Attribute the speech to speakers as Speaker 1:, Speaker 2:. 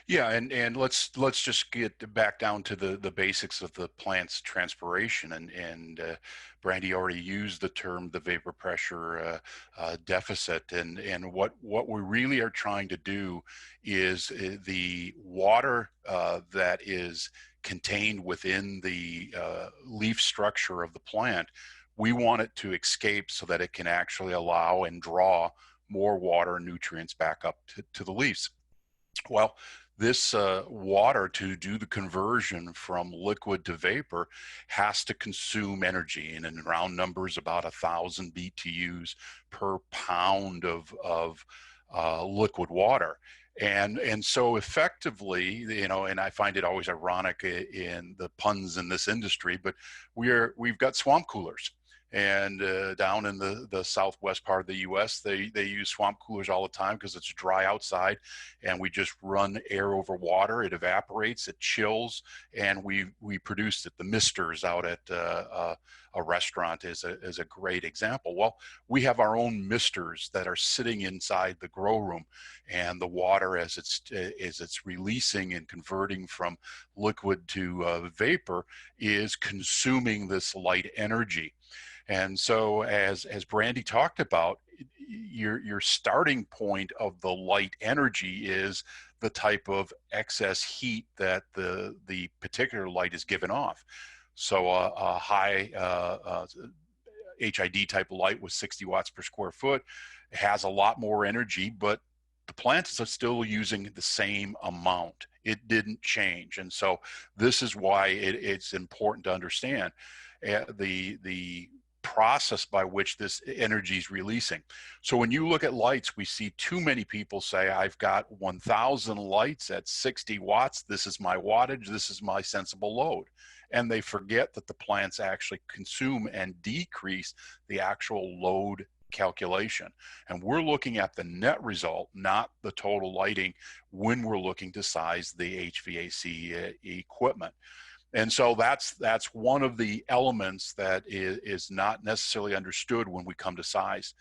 Speaker 1: Yeah, and let's just get back down to the basics of the plant's transpiration. And Brandy already used the term the vapor pressure deficit, and what we really are trying to do is the water that is contained within the leaf structure of the plant. We want it to escape so that it can actually allow and draw more water and nutrients back up to the leaves. Well, this water, to do the conversion from liquid to vapor, has to consume energy, and in round numbers, about 1,000 BTUs per pound of liquid water. And so effectively, and I find it always ironic in the puns in this industry, but we've got swamp coolers. And down in the southwest part of the U.S., they use swamp coolers all the time because it's dry outside, and we just run air over water. It evaporates, it chills, and we produce it. The misters out at a restaurant is a great example. Well, we have our own misters that are sitting inside the grow room, and the water as it's releasing and converting from liquid to vapor is consuming this light energy. And so, as Brandy talked about, your starting point of the light energy is the type of excess heat that the particular light is given off. So a high HID type of light with 60 watts per square foot has a lot more energy, but the plants are still using the same amount. It didn't change. And so this is why it's important to understand the process by which this energy is releasing. So when you look at lights, we see too many people say, I've got 1,000 lights at 60 watts. This is my wattage. This is my sensible load. And they forget that the plants actually consume and decrease the actual load calculation. And we're looking at the net result, not the total lighting, when we're looking to size the HVAC equipment. And so that's one of the elements that is not necessarily understood when we come to size.